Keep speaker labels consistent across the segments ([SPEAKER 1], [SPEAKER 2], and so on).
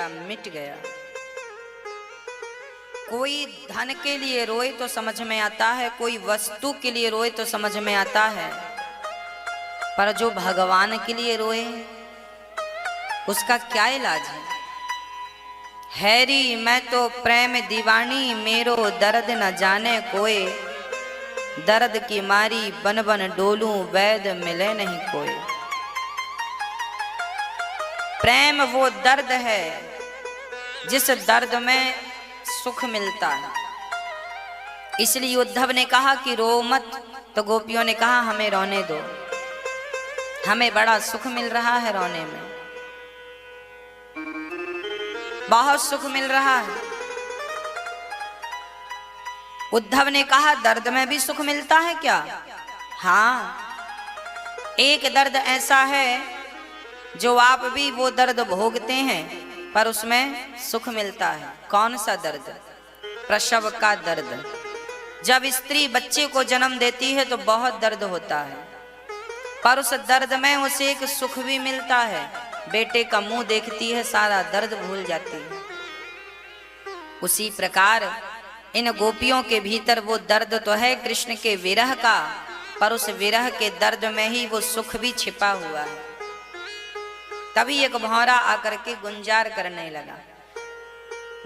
[SPEAKER 1] मिट गया। कोई धन के लिए रोए तो समझ में आता है, कोई वस्तु के लिए रोए तो समझ में आता है, पर जो भगवान के लिए रोए उसका क्या इलाज है। हैरी मैं तो प्रेम दीवानी, मेरो दर्द न जाने कोई, दर्द की मारी बन बन डोलूं, वैद मिले नहीं कोई। प्रेम वो दर्द है जिस दर्द में सुख मिलता है। इसलिए उद्धव ने कहा कि रो मत, तो गोपियों ने कहा हमें रोने दो, हमें बड़ा सुख मिल रहा है रोने में, बहुत सुख मिल रहा है। उद्धव ने कहा दर्द में भी सुख मिलता है क्या? हाँ, एक दर्द ऐसा है जो आप भी वो दर्द भोगते हैं पर उसमें सुख मिलता है। कौन सा दर्द? प्रसव का दर्द। जब स्त्री बच्चे को जन्म देती है तो बहुत दर्द होता है, पर उस दर्द में उसे एक सुख भी मिलता है। बेटे का मुंह देखती है, सारा दर्द भूल जाती है। उसी प्रकार इन गोपियों के भीतर वो दर्द तो है कृष्ण के विरह का, पर उस विरह के दर्द में ही वो सुख भी छिपा हुआ है। तभी एक भौरा आकर के गुंजार करने लगा।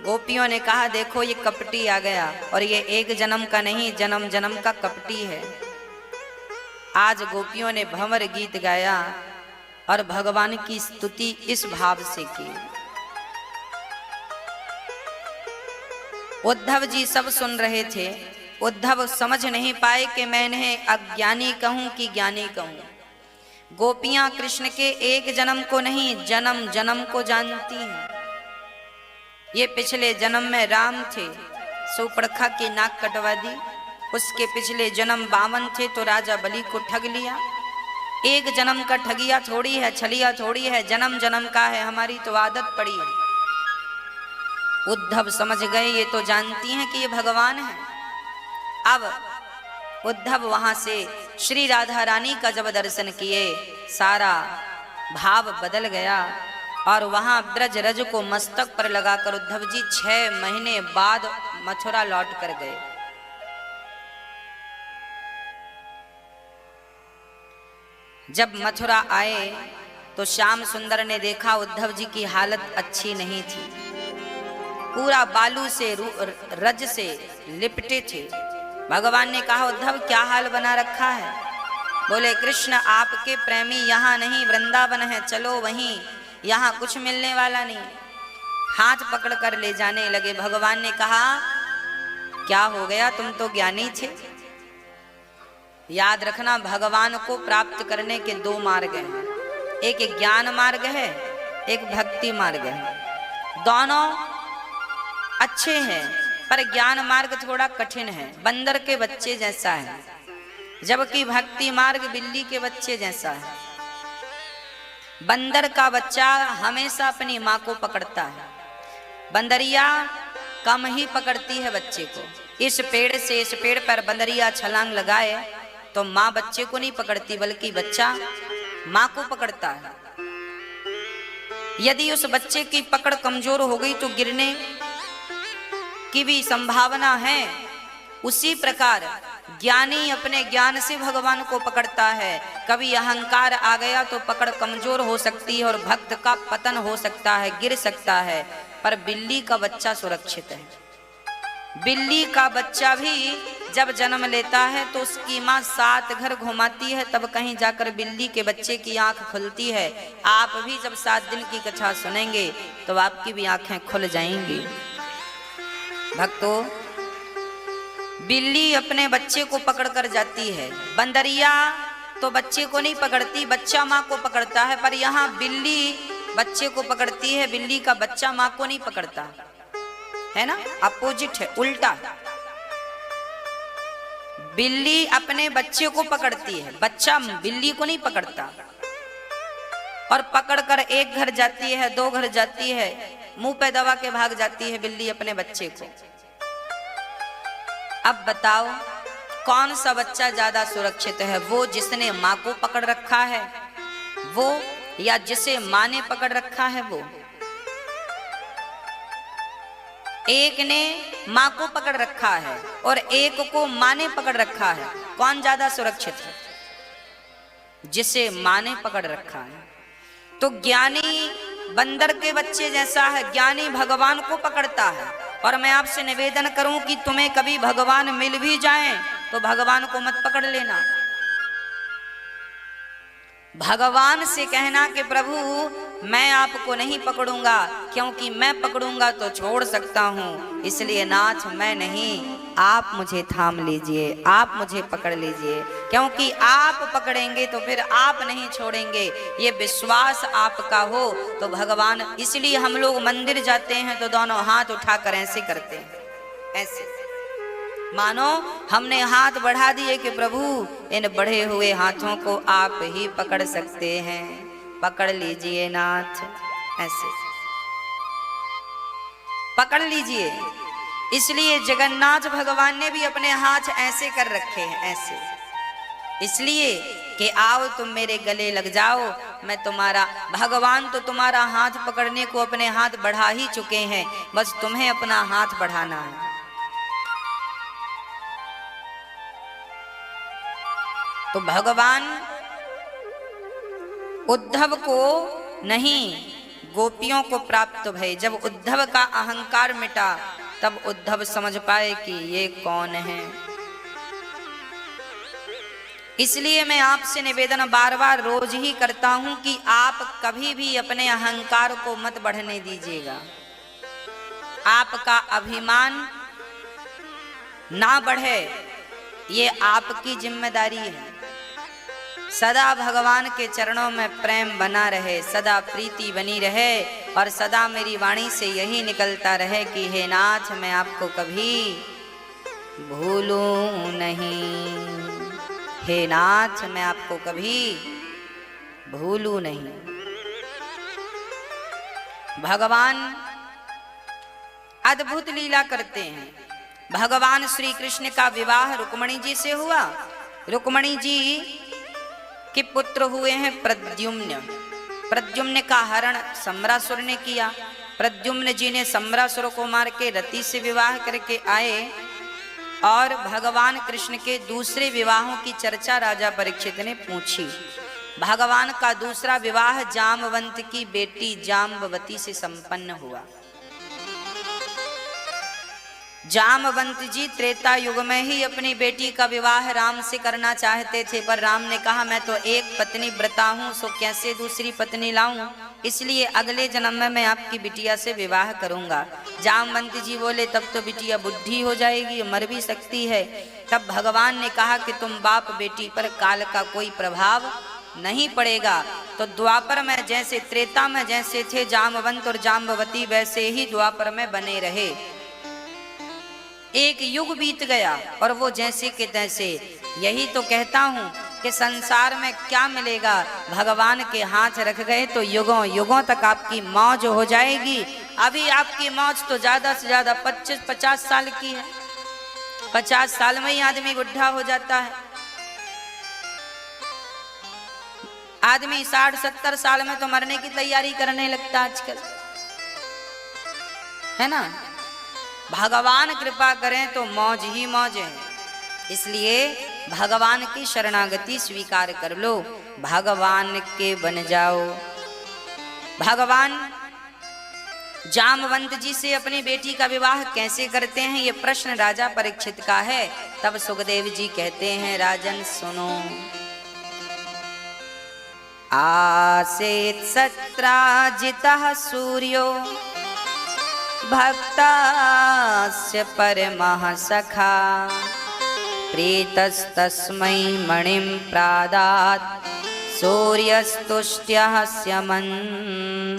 [SPEAKER 1] गोपियों ने कहा देखो ये कपटी आ गया, और ये एक जन्म का नहीं, जन्म जन्म का कपटी है। आज गोपियों ने भंवर गीत गाया और भगवान की स्तुति इस भाव से की। उद्धव जी सब सुन रहे थे। उद्धव समझ नहीं पाए कि मैं इन्हें अज्ञानी कहूं कि ज्ञानी कहूं। गोपियां कृष्ण के एक जन्म को नहीं, जन्म जन्म को जानती हैं। ये पिछले जन्म में राम थे, सुपर्णखा की नाक कटवा दी। उसके पिछले जन्म बामन थे तो राजा बलि को ठग लिया। एक जन्म का ठगिया थोड़ी है, छलिया थोड़ी है, जन्म जन्म का है, हमारी तो आदत पड़ी है। उद्धव समझ गए ये तो जानती हैं कि ये भगवान है। अब उद्धव वहां से श्री राधा रानी का जब दर्शन किए, सारा भाव बदल गया और वहां ब्रज रज को मस्तक पर लगाकर उद्धव जी 6 महीने बाद मथुरा लौट कर गए। जब मथुरा आए तो श्याम सुंदर ने देखा उद्धव जी की हालत अच्छी नहीं थी। पूरा बालू से रज से लिपटे थे। भगवान ने कहा उद्धव क्या हाल बना रखा है? बोले कृष्ण आपके प्रेमी यहाँ नहीं, वृंदावन है, चलो वहीं, यहाँ कुछ मिलने वाला नहीं। हाथ पकड़ कर ले जाने लगे। भगवान ने कहा क्या हो गया, तुम तो ज्ञानी थे। याद रखना भगवान को प्राप्त करने के 2 मार्ग हैं, एक ज्ञान मार्ग है, एक भक्ति मार्ग है। दोनों अच्छे हैं पर ज्ञान मार्ग थोड़ा कठिन है, बंदर के बच्चे जैसा है, जबकि भक्ति मार्ग बिल्ली के बच्चे जैसा है। बंदर का बच्चा हमेशा अपनी माँ को पकड़ता है, बंदरिया कम ही पकड़ती है बच्चे को। इस पेड़ से इस पेड़ पर बंदरिया छलांग लगाए तो माँ बच्चे को नहीं पकड़ती, बल्कि बच्चा माँ को पकड़ता है। यदि उस बच्चे की पकड़ कमजोर हो गई तो गिरने की भी संभावना है। उसी प्रकार ज्ञानी अपने ज्ञान से भगवान को पकड़ता है। कभी अहंकार आ गया तो पकड़ कमजोर हो सकती है और भक्त का पतन हो सकता है, गिर सकता है। पर बिल्ली का बच्चा सुरक्षित है। बिल्ली का बच्चा भी जब जन्म लेता है तो उसकी माँ 7 घर घुमाती है, तब कहीं जाकर बिल्ली के बच्चे की आंख खुलती है। आप भी जब 7 दिन की कथा सुनेंगे तो आपकी भी आंखें खुल जाएंगी। भक्तों, बिल्ली अपने बच्चे को पकड़ कर जाती है, बंदरिया तो बच्चे को नहीं पकड़ती, बच्चा माँ को पकड़ता है। पर यहाँ बिल्ली बच्चे को पकड़ती है, बिल्ली का बच्चा माँ को नहीं पकड़ता है ना, अपोजिट है, उल्टा। बिल्ली अपने बच्चे को पकड़ती है, बच्चा बिल्ली को नहीं पकड़ता। और पकड़कर 1 घर जाती है, 2 घर जाती है, मुंह पे दबा के भाग जाती है बिल्ली अपने बच्चे को। अब बताओ कौन सा बच्चा ज्यादा सुरक्षित है, वो जिसने माँ को पकड़ रखा है वो, या जिसे माँ ने पकड़ रखा है वो? एक ने माँ को पकड़ रखा है और एक को माँ ने पकड़ रखा है, कौन ज्यादा सुरक्षित है? जिसे माँ ने पकड़ रखा है। तो ज्ञानी बंदर के बच्चे जैसा है, ज्ञानी भगवान को पकड़ता है। और मैं आपसे निवेदन करूं कि तुम्हें कभी भगवान मिल भी जाएं तो भगवान को मत पकड़ लेना। भगवान से कहना कि प्रभु मैं आपको नहीं पकड़ूंगा, क्योंकि मैं पकड़ूंगा तो छोड़ सकता हूं, इसलिए नाथ मैं नहीं, आप मुझे थाम लीजिए, आप मुझे पकड़ लीजिए, क्योंकि आप पकड़ेंगे तो फिर आप नहीं छोड़ेंगे, ये विश्वास आपका हो तो भगवान। इसलिए हम लोग मंदिर जाते हैं तो दोनों हाथ उठाकर ऐसे करते हैं, ऐसे मानो हमने हाथ बढ़ा दिए कि प्रभु इन बढ़े हुए हाथों को आप ही पकड़ सकते हैं, पकड़ लीजिए नाथ, ऐसे पकड़ लीजिए। इसलिए जगन्नाथ भगवान ने भी अपने हाथ ऐसे कर रखे हैं, ऐसे, इसलिए कि आओ तुम मेरे गले लग जाओ, मैं तुम्हारा। भगवान तो तुम्हारा हाथ पकड़ने को अपने हाथ बढ़ा ही चुके हैं, बस तुम्हें अपना हाथ बढ़ाना है। तो भगवान उद्धव को नहीं, गोपियों को प्राप्त भय। जब उद्धव का अहंकार मिटा तब उद्धव समझ पाए कि ये कौन है। इसलिए मैं आपसे निवेदन बार बार रोज ही करता हूं कि आप कभी भी अपने अहंकार को मत बढ़ने दीजिएगा। आपका अभिमान ना बढ़े, ये आपकी जिम्मेदारी है। सदा भगवान के चरणों में प्रेम बना रहे, सदा प्रीति बनी रहे, और सदा मेरी वाणी से यही निकलता रहे कि हे नाथ मैं आपको कभी भूलूं नहीं, हे नाथ मैं आपको कभी भूलूं नहीं। भगवान अद्भुत लीला करते हैं। भगवान श्री कृष्ण का विवाह रुक्मणी जी से हुआ। रुक्मणी जी के पुत्र हुए हैं प्रद्युम्न। प्रद्युम्न का हरण सम्रासुर ने किया। प्रद्युम्न जी ने सम्रासुर को मार के रति से विवाह करके आए, और भगवान कृष्ण के दूसरे विवाहों की चर्चा राजा परीक्षित ने पूछी। भगवान का दूसरा विवाह जामवंत की बेटी जाम्बवती से संपन्न हुआ। जामवंत जी त्रेता युग में ही अपनी बेटी का विवाह राम से करना चाहते थे, पर राम ने कहा मैं तो एक पत्नी व्रता हूं, सो कैसे दूसरी पत्नी लाऊं, इसलिए अगले जन्म में मैं आपकी बिटिया से विवाह करूंगा। जामवंत जी बोले तब तो बिटिया बुढ़ी हो जाएगी, मर भी सकती है। तब भगवान ने कहा कि तुम बाप बेटी पर काल का कोई प्रभाव नहीं पड़ेगा। तो द्वापर में जैसे, त्रेता में जैसे थे जामवंत और जाम्बवती, वैसे ही द्वापर में बने रहे। एक युग बीत गया और वो जैसे के तैसे। यही तो कहता हूं कि संसार में क्या मिलेगा, भगवान के हाथ रख गए तो युगों युगों तक आपकी मौज हो जाएगी। अभी आपकी मौज तो ज्यादा से ज्यादा 25-50 साल की है। 50 साल में ही आदमी बुढ़ा हो जाता है। आदमी 60-70 साल में तो मरने की तैयारी करने लगता आजकल, है ना। भगवान कृपा करें तो मौज ही मौज है। इसलिए भगवान की शरणागति स्वीकार कर लो, भगवान के बन जाओ। भगवान जामवंत जी से अपनी बेटी का विवाह कैसे करते हैं, ये प्रश्न राजा परीक्षित का है। तब सुखदेव जी कहते हैं राजन सुनो। आसेत सत्राजितः सूर्यो भक्तास्य परमः सखा प्रीतस्तस्मै मणिं प्रादात् सूर्यस्तुष्ट्यः स्यमन्तिकम्।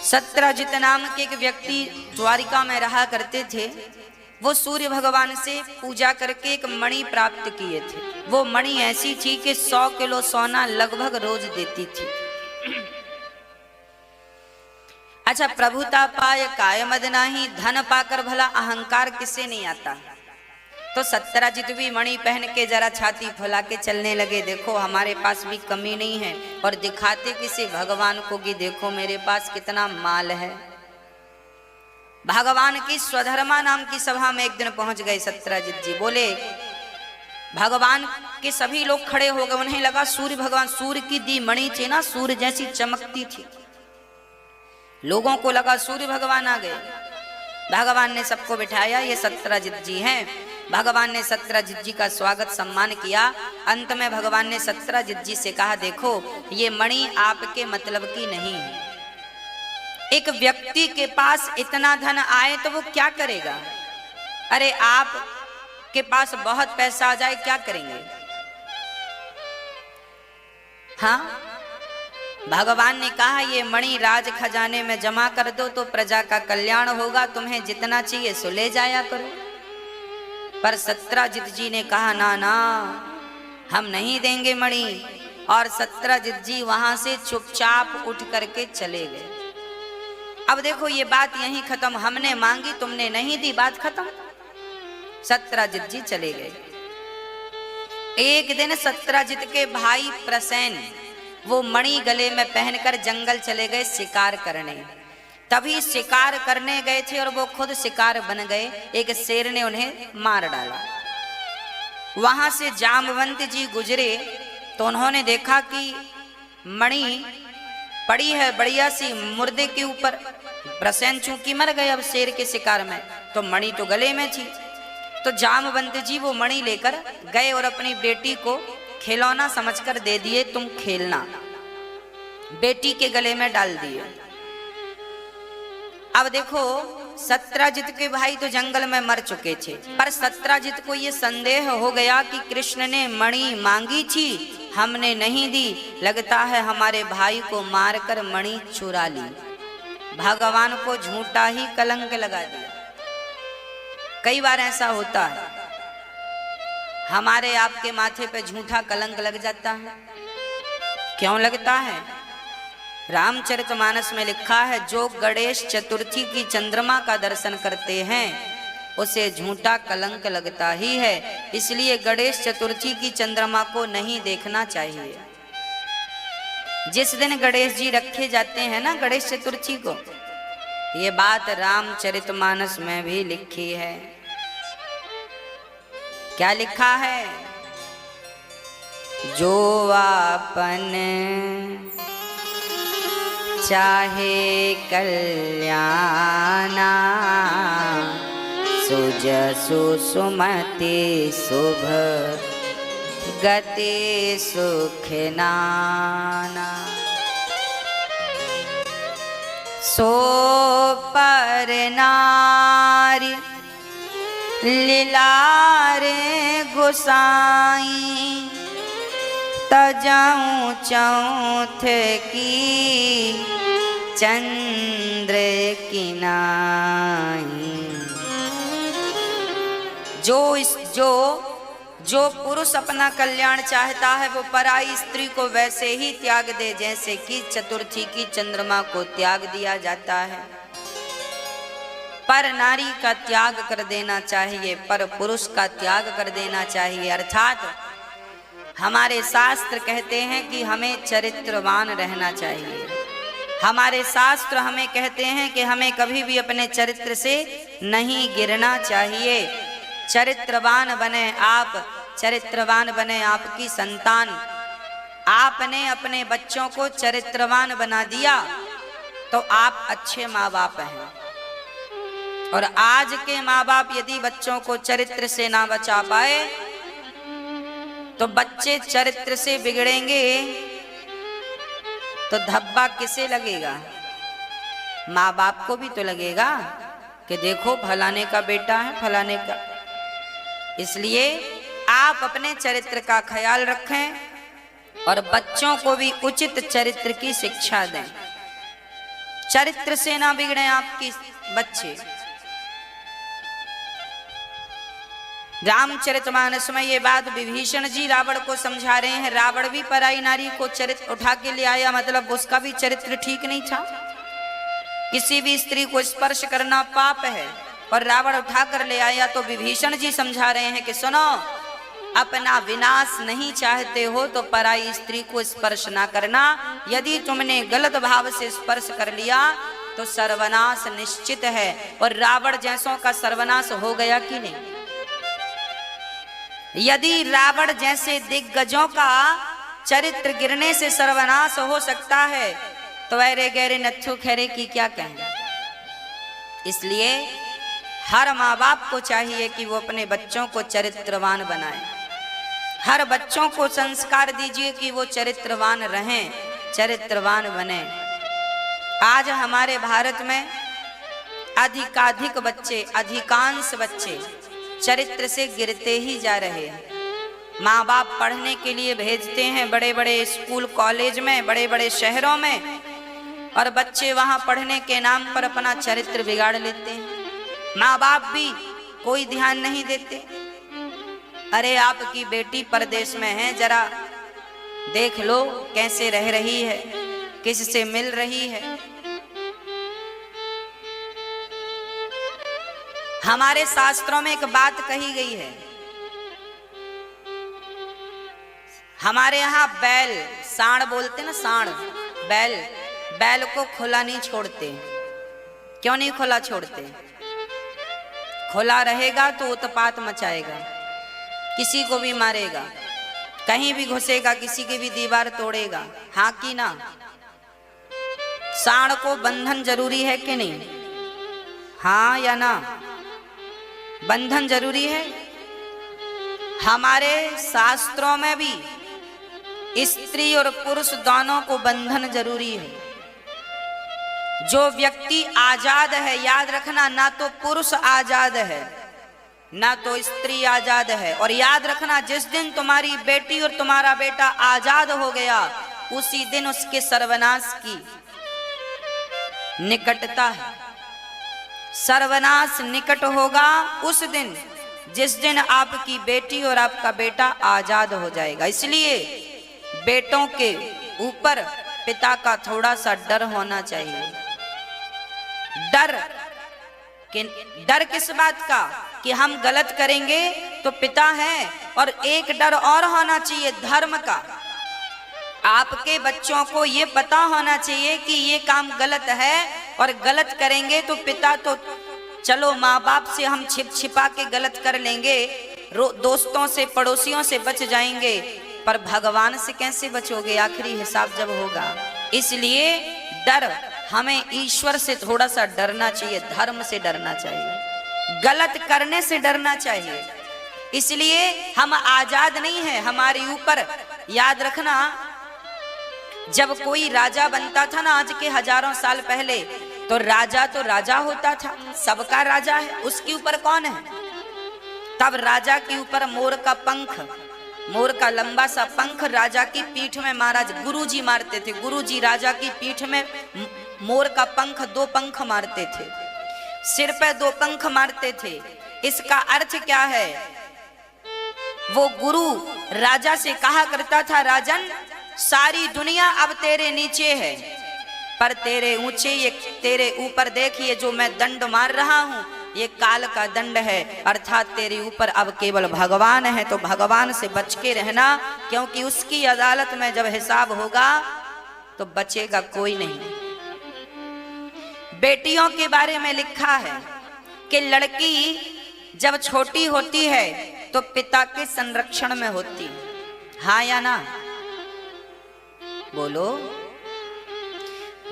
[SPEAKER 1] सत्राजित नाम के एक व्यक्ति द्वारिका में रहा करते थे। वो सूर्य भगवान से पूजा करके एक मणि प्राप्त किए थे। वो मणि ऐसी थी कि 100 किलो सोना लगभग रोज देती थी। अच्छा, प्रभुता पाय काय मद नाही, धन पाकर भला अहंकार किसे नहीं आता। तो सत्यजित भी मणि पहन के जरा छाती फुला के चलने लगे, देखो हमारे पास भी कमी नहीं है, और दिखाते किसी भगवान को कि देखो मेरे पास कितना माल है। भगवान की स्वधर्मा नाम की सभा में एक दिन पहुंच गए सत्यजित जी। बोले भगवान के सभी लोग खड़े हो गए, उन्हें लगा सूर्य भगवान, सूर्य की दी मणि थी ना, सूर्य जैसी चमकती थी। लोगों को लगा सूर्य भगवान आ गए। भगवान ने सबको बिठाया, ये सत्यजित जी हैं। भगवान ने सत्यजित जी का स्वागत सम्मान किया। अंत में भगवान ने सत्यजित जी से कहा, देखो ये मणि आपके मतलब की नहीं है। एक व्यक्ति के पास इतना धन आए तो वो क्या करेगा? अरे आप के पास बहुत पैसा आ जाए क्या करेंगे? हाँ, भगवान ने कहा ये मणि राज खजाने में जमा कर दो तो प्रजा का कल्याण होगा, तुम्हें जितना चाहिए सो ले जाया करो। पर सत्यजित जी ने कहा ना ना, हम नहीं देंगे मणि। और सत्यजित जी वहां से चुपचाप उठ करके चले गए। अब देखो ये बात यहीं खत्म, हमने मांगी तुमने नहीं दी, बात खत्म। सत्यजित जी चले गए। एक दिन सत्यजित के भाई प्रसेन वो मणि गले में पहनकर जंगल चले गए शिकार करने। तभी शिकार करने गए थे और वो खुद शिकार बन गए। एक शेर ने उन्हें मार डाला। वहां से जामवंत जी गुजरे तो उन्होंने देखा कि मणि पड़ी है बढ़िया सी मुर्दे के ऊपर। प्रसेन चूंकि मर गए अब शेर के शिकार में, तो मणि तो गले में थी। तो जामवंत जी वो मणि लेकर गए और अपनी बेटी को खिलौना समझकर दे दिए, तुम खेलना। बेटी के गले में डाल दिए। अब देखो सत्यजित के भाई तो जंगल में मर चुके थे, पर सत्यजित को ये संदेह हो गया कि कृष्ण ने मणि मांगी थी, हमने नहीं दी, लगता है हमारे भाई को मारकर मणि चुरा ली। भगवान को झूठा ही कलंक लगा दिया। कई बार ऐसा होता है, हमारे आपके माथे पे झूठा कलंक लग जाता है। क्यों लगता है? रामचरितमानस में लिखा है, जो गणेश चतुर्थी की चंद्रमा का दर्शन करते हैं उसे झूठा कलंक लगता ही है। इसलिए गणेश चतुर्थी की चंद्रमा को नहीं देखना चाहिए। जिस दिन गणेश जी रखे जाते हैं ना, गणेश चतुर्थी को, ये बात रामचरितमानस में भी लिखी है। क्या लिखा है? जो आपन चाहे कल्याणा, सुजसु सुमति शुभ गति सुख नाना। सो पर नारी लीलारे गुसाई, तजाऊं चौथ की चंद्र की नाई। जो पुरुष अपना कल्याण चाहता है वो पराई स्त्री को वैसे ही त्याग दे जैसे कि चतुर्थी की चंद्रमा को त्याग दिया जाता है। पर नारी का त्याग कर देना चाहिए, पर पुरुष का त्याग कर देना चाहिए। अर्थात हमारे शास्त्र कहते हैं कि हमें चरित्रवान रहना चाहिए। हमारे शास्त्र हमें कहते हैं कि हमें कभी भी अपने चरित्र से नहीं गिरना चाहिए। चरित्रवान बने आप, चरित्रवान बने आपकी संतान। आपने अपने बच्चों को चरित्रवान बना दिया तो आप अच्छे माँ बाप हैं। और आज के माँ बाप यदि बच्चों को चरित्र से ना बचा पाए तो बच्चे चरित्र से बिगड़ेंगे तो धब्बा किसे लगेगा? माँ बाप को भी तो लगेगा कि देखो फलाने का बेटा है, फलाने का। इसलिए आप अपने चरित्र का ख्याल रखें और बच्चों को भी उचित चरित्र की शिक्षा दें। चरित्र से ना बिगड़े आपके बच्चे। रामचरितमानस में ये बात विभीषण जी रावण को समझा रहे हैं। रावण भी पराई नारी को चरित्र उठा के ले आया, मतलब उसका भी चरित्र ठीक नहीं था। किसी भी स्त्री को स्पर्श करना पाप है, और रावण उठा कर ले आया तो विभीषण जी समझा रहे हैं कि सुनो, अपना विनाश नहीं चाहते हो तो पराई स्त्री को स्पर्श ना करना। यदि तुमने गलत भाव से स्पर्श कर लिया तो सर्वनाश निश्चित है। और रावण जैसों का सर्वनाश हो गया कि नहीं? यदि रावण जैसे दिग्गजों का चरित्र गिरने से सर्वनाश हो सकता है तो अरे गहरे नत्थु खैरे की क्या कहें। इसलिए हर माँ बाप को चाहिए कि वो अपने बच्चों को चरित्रवान बनाए। हर बच्चों को संस्कार दीजिए कि वो चरित्रवान रहें, चरित्रवान बने। आज हमारे भारत में अधिकाधिक बच्चे, अधिकांश बच्चे चरित्र से गिरते ही जा रहे हैं। माँ बाप पढ़ने के लिए भेजते हैं बड़े बड़े स्कूल कॉलेज में, बड़े बड़े शहरों में, और बच्चे वहां पढ़ने के नाम पर अपना चरित्र बिगाड़ लेते हैं। माँ बाप भी कोई ध्यान नहीं देते। अरे आपकी बेटी परदेश में है, जरा देख लो कैसे रह रही है, किससे मिल रही है। हमारे शास्त्रों में एक बात कही गई है, हमारे यहाँ बैल, सांड बोलते ना, सांड, बैल को खुला नहीं छोड़ते। क्यों नहीं खुला छोड़ते? खुला रहेगा तो उत्पात मचाएगा, किसी को भी मारेगा, कहीं भी घुसेगा, किसी की भी दीवार तोड़ेगा। हाँ कि ना? सांड को बंधन जरूरी है कि नहीं? हाँ या ना? बंधन जरूरी है। हमारे शास्त्रों में भी स्त्री और पुरुष दोनों को बंधन जरूरी है। जो व्यक्ति आजाद है, याद रखना, ना तो पुरुष आजाद है ना तो स्त्री आजाद है। और याद रखना, जिस दिन तुम्हारी बेटी और तुम्हारा बेटा आजाद हो गया उसी दिन उसके सर्वनाश की निकटता है। सर्वनाश निकट होगा उस दिन जिस दिन आपकी बेटी और आपका बेटा आजाद हो जाएगा। इसलिए बेटों के ऊपर पिता का थोड़ा सा डर होना चाहिए। डर किस बात का? कि हम गलत करेंगे तो पिता है। और एक डर और होना चाहिए धर्म का। आपके बच्चों को ये पता होना चाहिए कि ये काम गलत है और गलत करेंगे तो पिता तो चलो माँ बाप से हम छिप छिपा के गलत कर लेंगे, दोस्तों से पड़ोसियों से बच जाएंगे, पर भगवान से कैसे बचोगे? आखिरी हिसाब जब होगा। इसलिए डर, हमें ईश्वर से थोड़ा सा डरना चाहिए, धर्म से डरना चाहिए, गलत करने से डरना चाहिए। इसलिए हम आजाद नहीं हैं, हमारे ऊपर, याद रखना, जब कोई राजा बनता था ना आज के हजारों साल पहले, तो राजा होता था, सबका राजा है, उसके ऊपर कौन है? तब राजा के ऊपर मोर का पंख, मोर का लंबा सा पंख राजा की पीठ में महाराज गुरुजी मारते थे। गुरुजी राजा की पीठ में मोर का पंख, 2 पंख मारते थे, सिर पे 2 पंख मारते थे। इसका अर्थ क्या है? वो गुरु राजा से कहा करता था, राजन सारी दुनिया अब तेरे नीचे है, पर तेरे ऊंचे, ये तेरे ऊपर देखिए जो मैं दंड मार रहा हूं, ये काल का दंड है, अर्थात तेरे ऊपर अब केवल भगवान है, तो भगवान से बच के रहना, क्योंकि उसकी अदालत में जब हिसाब होगा तो बचेगा कोई नहीं। बेटियों के बारे में लिखा है कि लड़की जब छोटी होती है तो पिता के संरक्षण में होती है। हाँ या ना? बोलो।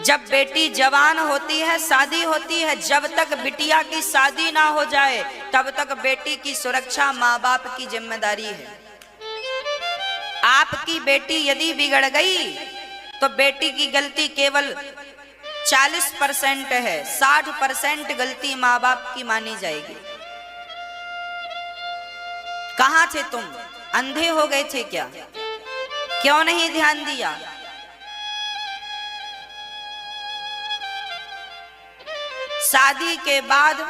[SPEAKER 1] जब बेटी जवान होती है, शादी होती है, जब तक बिटिया की शादी ना हो जाए तब तक बेटी की सुरक्षा माँ बाप की जिम्मेदारी है। आपकी बेटी यदि बिगड़ गई तो बेटी की गलती केवल 40% है, 60% गलती माँ बाप की मानी जाएगी। कहां थे तुम? अंधे हो गए थे क्या? क्यों नहीं ध्यान दिया? शादी के बाद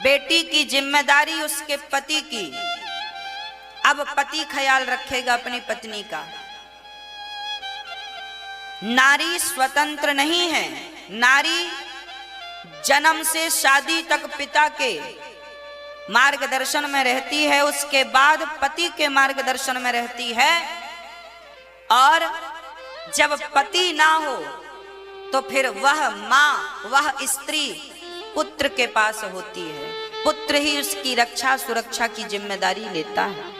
[SPEAKER 1] बेटी की जिम्मेदारी उसके पति की। अब पति ख्याल रखेगा अपनी पत्नी का। नारी स्वतंत्र नहीं है, नारी जन्म से शादी तक पिता के मार्गदर्शन में रहती है, उसके बाद पति के मार्गदर्शन में रहती है। और जब पति ना हो तो फिर वह माँ, वह स्त्री पुत्र के पास होती है। पुत्र ही उसकी रक्षा सुरक्षा की जिम्मेदारी लेता है।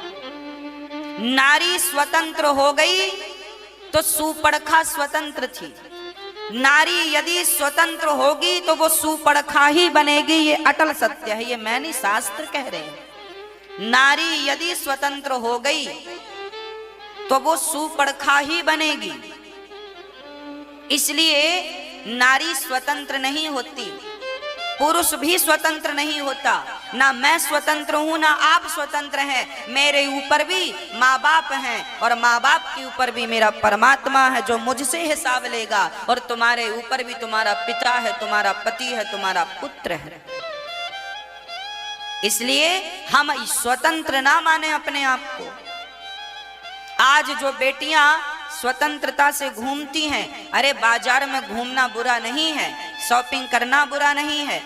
[SPEAKER 1] नारी स्वतंत्र हो गई तो सुपड़खा स्वतंत्र थी। नारी यदि स्वतंत्र होगी तो वो सुपड़खा ही बनेगी। ये अटल सत्य है, ये मैं नहीं, शास्त्र कह रहे हैं। नारी यदि स्वतंत्र हो गई तो वो सुपड़खा ही बनेगी। इसलिए नारी स्वतंत्र नहीं होती, पुरुष भी स्वतंत्र नहीं होता। ना मैं स्वतंत्र हूं ना आप स्वतंत्र हैं। मेरे ऊपर भी माँ बाप हैं और माँ बाप के ऊपर भी मेरा परमात्मा है जो मुझसे हिसाब लेगा। और तुम्हारे ऊपर भी तुम्हारा पिता है, तुम्हारा पति है, तुम्हारा पुत्र है। इसलिए हम स्वतंत्र ना माने अपने आप को। आज जो बेटियां स्वतंत्रता से घूमती हैं, अरे बाजार में घूमना बुरा नहीं है, शॉपिंग करना बुरा नहीं है,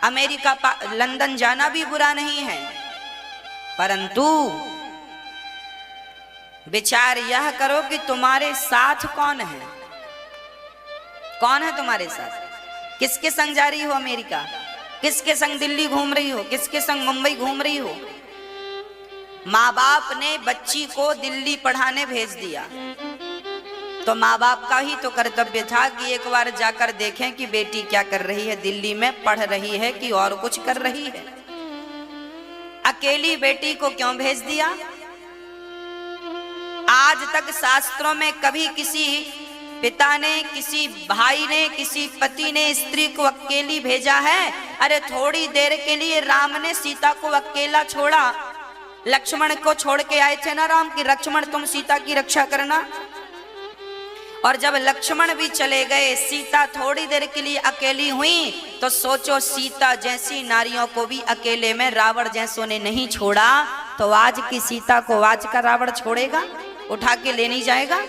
[SPEAKER 1] अमेरिका लंदन जाना भी बुरा नहीं है, परंतु विचार यह करो कि तुम्हारे साथ कौन है। कौन है तुम्हारे साथ? किसके संग जा रही हो अमेरिका? किसके संग दिल्ली घूम रही हो? किसके संग मुंबई घूम रही हो? माँ बाप ने बच्ची को दिल्ली पढ़ाने भेज दिया तो माँ बाप का ही तो कर्तव्य था कि एक बार जाकर देखें कि बेटी क्या कर रही है, दिल्ली में पढ़ रही है कि और कुछ कर रही है। अकेली बेटी को क्यों भेज दिया? आज तक शास्त्रों में कभी किसी पिता ने, किसी भाई ने, किसी पति ने स्त्री को अकेली भेजा है? अरे थोड़ी देर के लिए राम ने सीता को अकेला छोड़ा। लक्ष्मण को छोड़ के आए थे ना राम कि लक्ष्मण तुम सीता की रक्षा करना। और जब लक्ष्मण भी चले गए, सीता थोड़ी देर के लिए अकेली हुई, तो सोचो सीता जैसी नारियों को भी अकेले में रावण जैसों ने नहीं छोड़ा, तो आज की सीता को आज का रावण छोड़ेगा? उठा के ले नहीं जाएगा?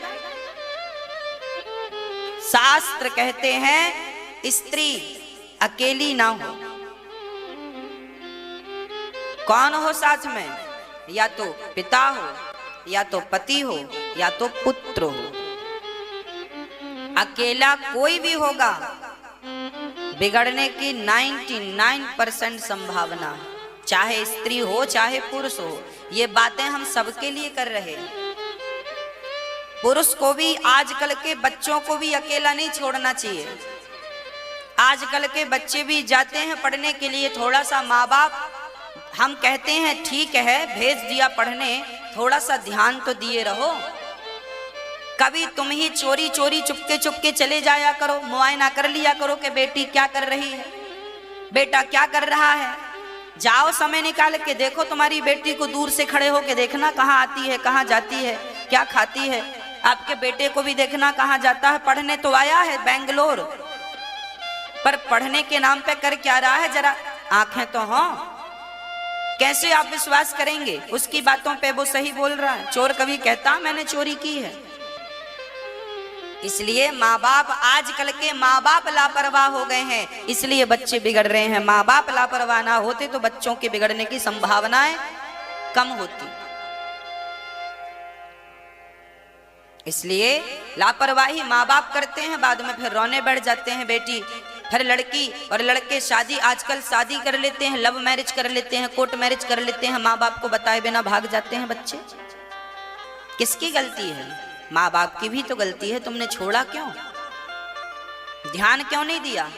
[SPEAKER 1] शास्त्र कहते हैं स्त्री अकेली ना हो। कौन हो साथ में? या तो पिता हो, या तो पति हो, या तो पुत्र हो। अकेला कोई भी होगा बिगड़ने की 99% संभावना है, चाहे स्त्री हो चाहे पुरुष हो। ये बातें हम सबके लिए कर रहे हैं। पुरुष को भी, आजकल के बच्चों को भी अकेला नहीं छोड़ना चाहिए। आजकल के बच्चे भी जाते हैं पढ़ने के लिए, थोड़ा सा माँ बाप हम कहते हैं ठीक है भेज दिया पढ़ने, थोड़ा सा ध्यान तो दिए रहो। कभी तुम ही चोरी चोरी चुपके चुपके चले जाया करो, मुआयना कर लिया करो कि बेटी क्या कर रही है, बेटा क्या कर रहा है। जाओ समय निकाल के देखो तुम्हारी बेटी को, दूर से खड़े होके देखना कहाँ आती है, कहाँ जाती है, क्या खाती है। आपके बेटे को भी देखना कहाँ जाता है। पढ़ने तो आया है बेंगलोर, पर पढ़ने के नाम पे कर क्या रहा है? जरा आंखें तो हों। कैसे आप विश्वास करेंगे उसकी बातों पे? वो सही बोल रहा है। चोर कभी कहता मैंने चोरी की है? इसलिए माँ बाप, आजकल के माँ बाप लापरवाह हो गए हैं, इसलिए बच्चे बिगड़ रहे हैं। माँ बाप लापरवाह ना होते तो बच्चों के बिगड़ने की संभावनाएं कम होती। इसलिए लापरवाही माँ बाप करते हैं, बाद में फिर रोने बैठ जाते हैं बेटी। फिर लड़की और लड़के शादी, आजकल शादी कर लेते हैं, लव मैरिज कर लेते हैं, कोर्ट मैरिज कर लेते हैं, माँ बाप को बताए बिना भाग जाते हैं बच्चे। किसकी गलती है? माँ बाप की भी तो गलती है। तुमने छोड़ा क्यों? ध्यान क्यों नहीं दिया?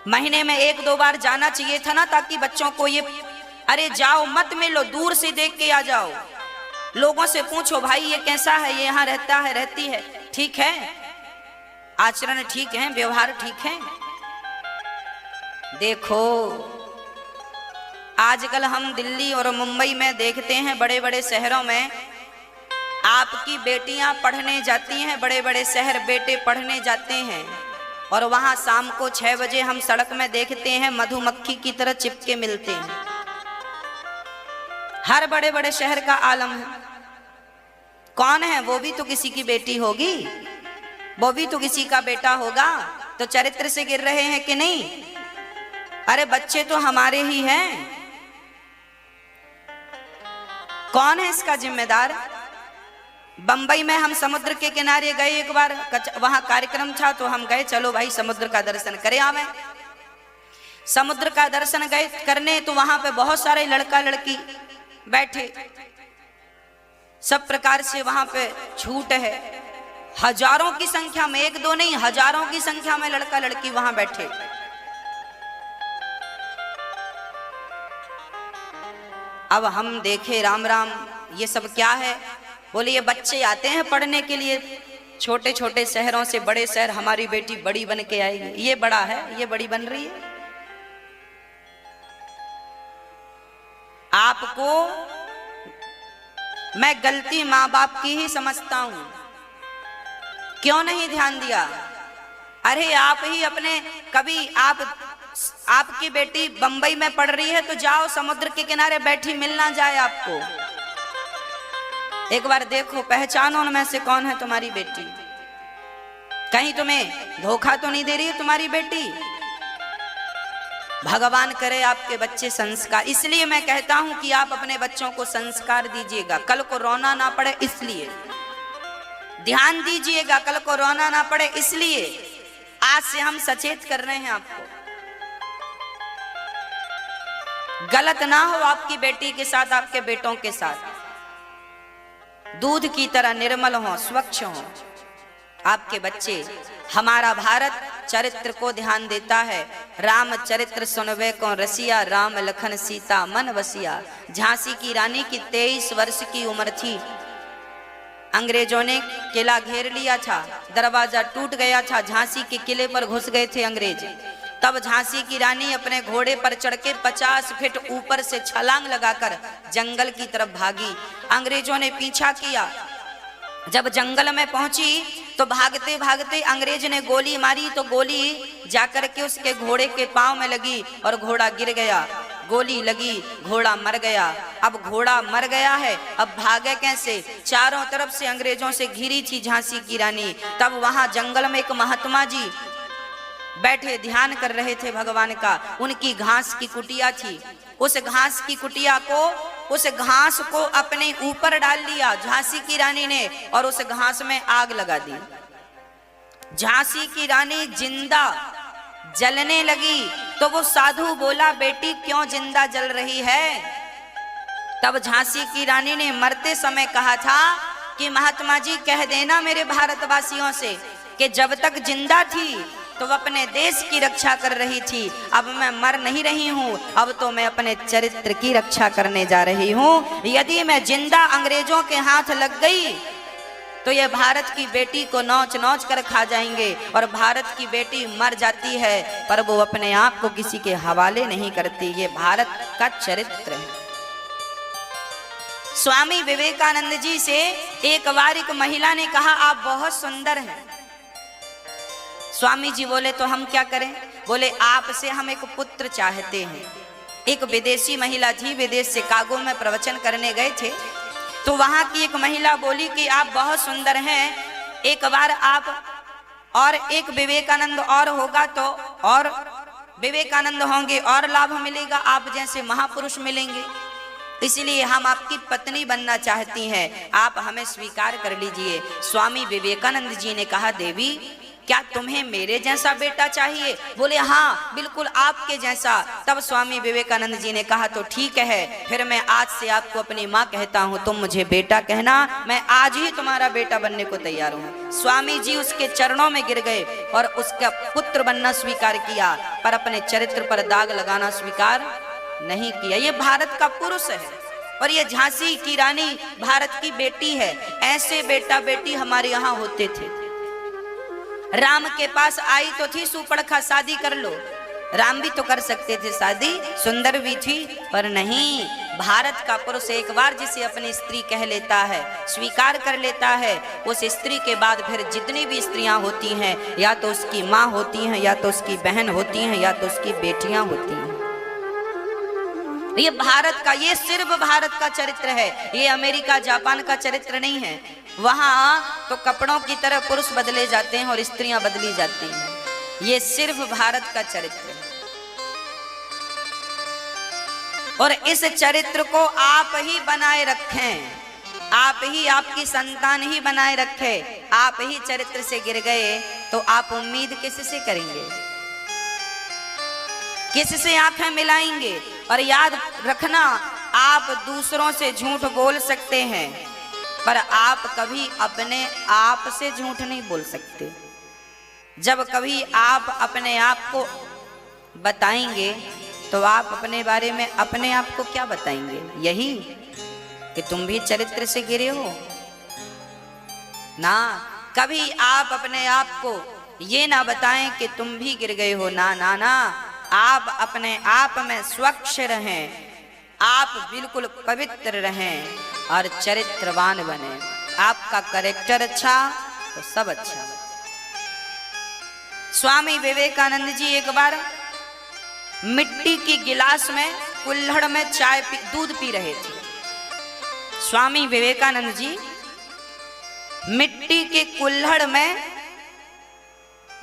[SPEAKER 1] महीने में 1-2 बार जाना चाहिए था ना, ताकि बच्चों को ये, अरे जाओ मत मिलो, दूर से देख के आ जाओ। लोगों से पूछो भाई ये कैसा है, ये यहाँ रहता है, रहती है, ठीक है, आचरण ठीक है, व्यवहार ठीक है। देखो आजकल हम दिल्ली और मुंबई में देखते हैं, बड़े बड़े शहरों में आपकी बेटियां पढ़ने जाती हैं, बड़े बड़े शहर बेटे पढ़ने जाते हैं, और वहां शाम को 6 बजे हम सड़क में देखते हैं मधुमक्खी की तरह चिपके मिलते हैं। हर बड़े बड़े शहर का आलम है। कौन है? वो भी तो किसी की बेटी होगी, वो भी तो किसी का बेटा होगा। तो चरित्र से गिर रहे हैं कि नहीं? अरे बच्चे तो हमारे ही हैं। कौन है इसका जिम्मेदार? बंबई में हम समुद्र के किनारे गए एक बार, वहां कार्यक्रम था तो हम गए, चलो भाई समुद्र का दर्शन करे आवे। समुद्र का दर्शन गए करने तो वहां पे बहुत सारे लड़का लड़की बैठे, सब प्रकार से वहां पे छूट है। हजारों की संख्या में, एक दो नहीं हजारों की संख्या में लड़का लड़की वहां बैठे। अब हम देखे राम राम ये सब क्या है? बोले ये बच्चे आते हैं पढ़ने के लिए छोटे छोटे शहरों से बड़े शहर, हमारी बेटी बड़ी बन के आएगी। ये बड़ा है, ये बड़ी बन रही है। आपको मैं गलती माँ बाप की ही समझता हूं, क्यों नहीं ध्यान दिया? अरे आप ही अपने, कभी आपकी बेटी बंबई में पढ़ रही है तो जाओ समुद्र के किनारे बैठी, मिल ना जाए आपको? एक बार देखो, पहचानो उनमें से कौन है तुम्हारी बेटी। कहीं तुम्हें धोखा तो नहीं दे रही है तुम्हारी बेटी? भगवान करे आपके बच्चे संस्कार। इसलिए मैं कहता हूं कि आप अपने बच्चों को संस्कार दीजिएगा, कल को रोना ना पड़े इसलिए ध्यान दीजिएगा, कल को रोना ना पड़े इसलिए आज से हम सचेत कर रहे हैं आपको। गलत ना हो आपकी बेटी के साथ, आपके बेटों के साथ। दूध की तरह निर्मल हो, स्वच्छ हो आपके बच्चे। हमारा भारत चरित्र को ध्यान देता है। राम चरित्र सुनवे को रसिया, राम लखन सीता मन बसिया। झांसी की रानी की 23 वर्ष की उम्र थी। अंग्रेजों ने किला घेर लिया था, दरवाजा टूट गया था, झांसी के किले पर घुस गए थे अंग्रेज। तब झांसी की रानी अपने घोड़े पर चढ़ के 50 फीट ऊपर से छलांग लगाकर जंगल की तरफ भागी। अंग्रेजों ने पीछा किया। जब जंगल में पहुंची तो भागते भागते अंग्रेज ने गोली मारी, तो गोली जाकर के उसके घोड़े के पांव में लगी और घोड़ा गिर गया। गोली लगी, घोड़ा मर गया। अब घोड़ा मर गया है, अब भागे कैसे? चारों तरफ से अंग्रेजों से घिरी थी झांसी की रानी। तब वहां जंगल में एक महात्मा जी बैठे ध्यान कर रहे थे भगवान का। उनकी घास की कुटिया थी। उस घास की कुटिया को, उस घास को अपने ऊपर डाल लिया झांसी की रानी ने और उस घास में आग लगा दी। झांसी की रानी जिंदा जलने लगी तो वो साधु बोला, बेटी क्यों जिंदा जल रही है? तब झांसी की रानी ने मरते समय कहा था कि महात्मा जी कह देना मेरे भारतवासियों से कि जब तक जिंदा थी तो अपने देश की रक्षा कर रही थी, अब मैं मर नहीं रही हूँ, अब तो मैं अपने चरित्र की रक्षा करने जा रही हूँ। यदि मैं जिंदा अंग्रेजों के हाथ लग गई तो ये भारत की बेटी को नोच नोच कर खा जाएंगे। और भारत की बेटी मर जाती है पर वो अपने आप को किसी के हवाले नहीं करती। ये भारत का चरित्र है। स्वामी विवेकानंद जी से एक बार एक महिला ने कहा, आप बहुत सुंदर हैं। स्वामी जी बोले, तो हम क्या करें? बोले, आपसे हम एक पुत्र चाहते हैं। एक विदेशी महिला थी, विदेश से कागो में प्रवचन करने गए थे, तो वहां की एक महिला बोली कि आप बहुत सुंदर हैं, एक बार आप और एक विवेकानंद और होगा तो और विवेकानंद होंगे और लाभ मिलेगा, आप जैसे महापुरुष मिलेंगे, इसलिए हम आपकी पत्नी बनना चाहती हैं, आप हमें स्वीकार कर लीजिए। स्वामी विवेकानंद जी ने कहा, देवी क्या तुम्हें मेरे जैसा बेटा चाहिए? बोले, हाँ बिल्कुल आपके जैसा। तब स्वामी विवेकानंद जी ने कहा, तो ठीक है, फिर मैं आज से आपको अपनी माँ कहता हूँ, तुम मुझे बेटा कहना, मैं आज ही तुम्हारा बेटा बनने को तैयार हूँ। स्वामी जी उसके चरणों में गिर गए और उसका पुत्र बनना स्वीकार किया, पर अपने चरित्र पर दाग लगाना स्वीकार नहीं किया। ये भारत का पुरुष है और ये झांसी की रानी भारत की बेटी है। ऐसे बेटा बेटी हमारे यहाँ होते थे। राम के पास आई तो थी सुपड़खा, शादी कर लो। राम भी तो कर सकते थे शादी, सुंदर भी थी, पर नहीं। भारत का पुरुष एक बार जिसे अपनी स्त्री कह लेता है, स्वीकार कर लेता है, उस स्त्री के बाद फिर जितनी भी स्त्रियां होती हैं, या तो उसकी माँ होती हैं, या तो उसकी बहन होती हैं, या तो उसकी बेटियां होती हैं। ये भारत का, ये सिर्फ भारत का चरित्र है, ये अमेरिका जापान का चरित्र नहीं है। वहां तो कपड़ों की तरह पुरुष बदले जाते हैं और स्त्रियां बदली जाती हैं। ये सिर्फ भारत का चरित्र है। और इस चरित्र को आप ही बनाए रखें, आप ही, आपकी संतान ही बनाए रखे। आप ही चरित्र से गिर गए तो आप उम्मीद किससे करेंगे, किससे आंखें मिलाएंगे। और याद रखना, आप दूसरों से झूठ बोल सकते हैं पर आप कभी अपने आप से झूठ नहीं बोल सकते। जब कभी आप अपने आप को बताएंगे तो आप अपने बारे में अपने आप को क्या बताएंगे? यही कि तुम भी चरित्र से गिरे हो ना। कभी आप अपने आप को ये ना बताएं कि तुम भी गिर गए हो, ना ना ना। आप अपने आप में स्वच्छ रहें, आप बिल्कुल पवित्र रहें और चरित्रवान बने। आपका कैरेक्टर अच्छा तो सब अच्छा। स्वामी विवेकानंद जी एक बार मिट्टी की गिलास में कुल्हड़ में दूध पी रहे थे। स्वामी विवेकानंद जी मिट्टी के कुल्हड़ में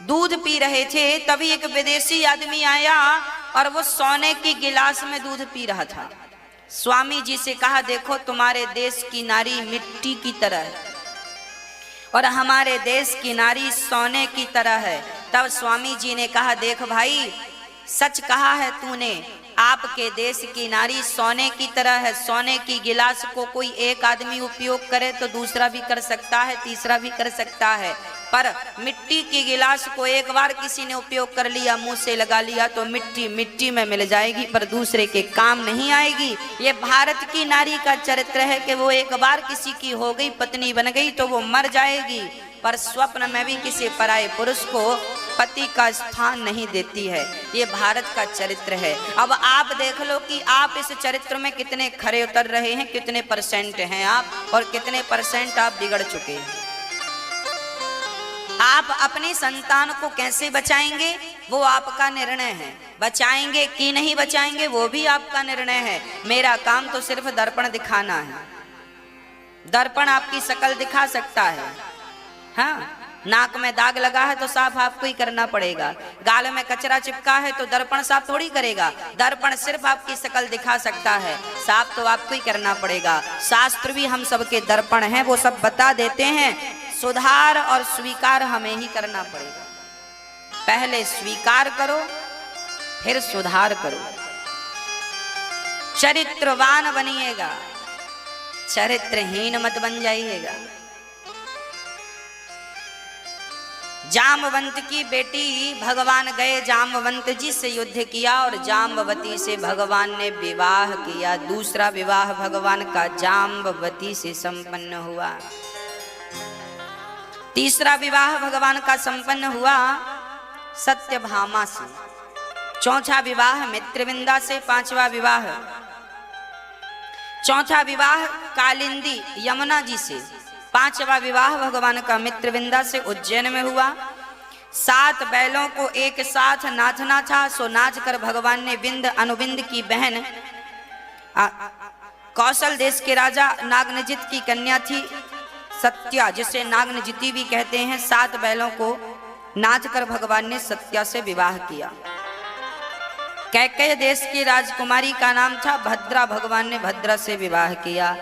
[SPEAKER 1] दूध पी रहे थे। तभी एक विदेशी आदमी आया और वो सोने की गिलास में दूध पी रहा था। स्वामी जी से कहा, देखो तुम्हारे देश की नारी मिट्टी की तरह है और हमारे देश की नारी सोने की तरह है। तब स्वामी जी ने कहा, देख भाई, सच कहा है तूने, आपके देश की नारी सोने की तरह है। सोने की गिलास को कोई एक आदमी उपयोग करे तो दूसरा भी कर सकता है, तीसरा भी कर सकता है, पर मिट्टी की गिलास को एक बार किसी ने उपयोग कर लिया, मुंह से लगा लिया तो मिट्टी मिट्टी में मिल जाएगी पर दूसरे के काम नहीं आएगी। ये भारत की नारी का चरित्र है कि वो एक बार किसी की हो गई, पत्नी बन गई तो वो मर जाएगी, पर स्वप्न में भी किसी पराये पुरुष को पति का स्थान नहीं देती है। ये भारत का चरित्र है। अब आप देख लो कि आप इस चरित्र में कितने खरे उतर रहे हैं, कितने परसेंट हैं आप और कितने परसेंट आप बिगड़ चुके हैं। आप अपनी संतान को कैसे बचाएंगे वो आपका निर्णय है, बचाएंगे कि नहीं बचाएंगे वो भी आपका निर्णय है। मेरा काम तो सिर्फ दर्पण दिखाना है। दर्पण आपकी शक्ल दिखा सकता है, हाँ। नाक में दाग लगा है तो साफ आपको ही करना पड़ेगा। गाल में कचरा चिपका है तो दर्पण साफ थोड़ी करेगा। दर्पण सिर्फ आपकी शक्ल दिखा सकता है, साफ तो आपको ही करना पड़ेगा। शास्त्र भी हम सबके दर्पण हैं, वो सब बता देते हैं। सुधार और स्वीकार हमें ही करना पड़ेगा। पहले स्वीकार करो फिर सुधार करो। चरित्रवान बनिएगा, चरित्रहीन मत बन जाइएगा। जामवंत की बेटी, भगवान गए जामवंत जी से युद्ध किया और जाम्बवती से भगवान ने विवाह किया। दूसरा विवाह भगवान का जाम्बवती से संपन्न हुआ। तीसरा विवाह भगवान का संपन्न हुआ सत्यभामा से। चौथा विवाह मित्रविंदा से। पांचवा विवाह, चौथा विवाह कालिंदी यमुना जी से। पांचवा विवाह भगवान का मित्रविंदा से उज्जैन में हुआ। 7 बैलों को एक साथ नाचना था, सो नाच कर भगवान ने विंद अनुविंद की बहन कौशल देश के राजा नागनजित की कन्या थी सत्या, जिसे नागनजिती भी कहते हैं। 7 बैलों को नाचकर भगवान ने सत्या से विवाह किया। कैकेय देश की राजकुमारी का नाम था भद्रा, भगवान ने भद्रा से विवाह किया।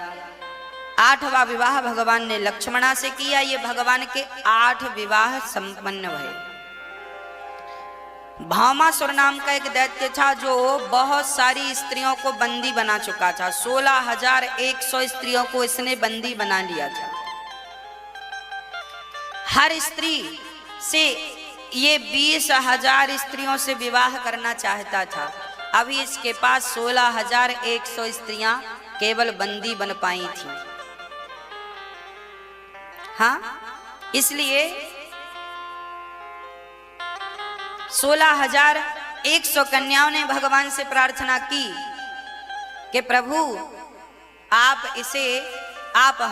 [SPEAKER 1] 8वां विवाह भगवान ने लक्ष्मणा से किया। ये भगवान के 8 विवाह संपन्न हुए। भामासुर नाम का एक दैत्य था जो बहुत सारी स्त्रियों को बंदी बना चुका था। 16,100 स्त्रियों को इसने बंदी बना लिया था। हर स्त्री से ये 20,000 स्त्रियों से विवाह करना चाहता था। अभी इसके पास 16,100 स्त्रियां केवल बंदी बन पाई थी। हाँ, इसलिए 16,100 कन्याओं ने भगवान से प्रार्थना की कि प्रभु आप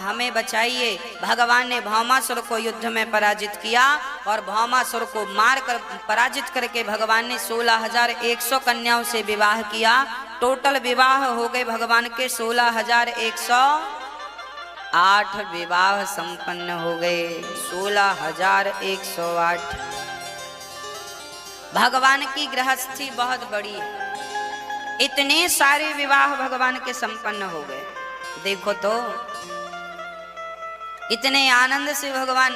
[SPEAKER 1] हमें बचाइए। भगवान ने भामासुर को युद्ध में पराजित किया और भामासुर को मारकर पराजित करके भगवान ने 16,100 कन्याओं से विवाह किया। टोटल विवाह हो गए भगवान के 16,108 विवाह संपन्न हो गए। 16,108। भगवान की गृहस्थी बहुत बड़ी है। इतने सारे विवाह भगवान के संपन्न हो गए, देखो तो इतने आनंद से भगवान,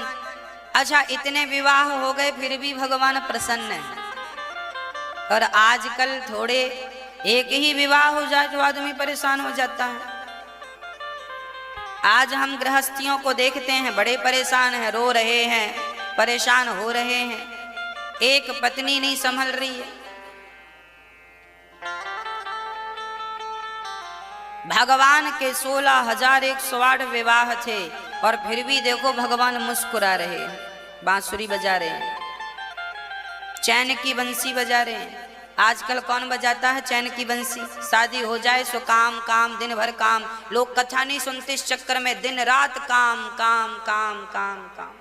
[SPEAKER 1] अच्छा इतने विवाह हो गए फिर भी भगवान प्रसन्न है। और आजकल थोड़े एक ही विवाह हो जाए तो आदमी परेशान हो जाता है। आज हम गृहस्थियों को देखते हैं, बड़े परेशान हैं, रो रहे हैं, परेशान हो रहे हैं, एक पत्नी नहीं संभल रही है। भगवान के 16,108 विवाह थे और फिर भी देखो भगवान मुस्कुरा रहे हैं, बांसुरी बजा रहे हैं, चैन की बंसी बजा रहे हैं। आजकल कौन बजाता है चैन की बंसी? शादी हो जाए सो काम काम, दिन भर काम, लोग कथा नहीं सुनते इस चक्कर में, दिन रात काम काम काम काम काम।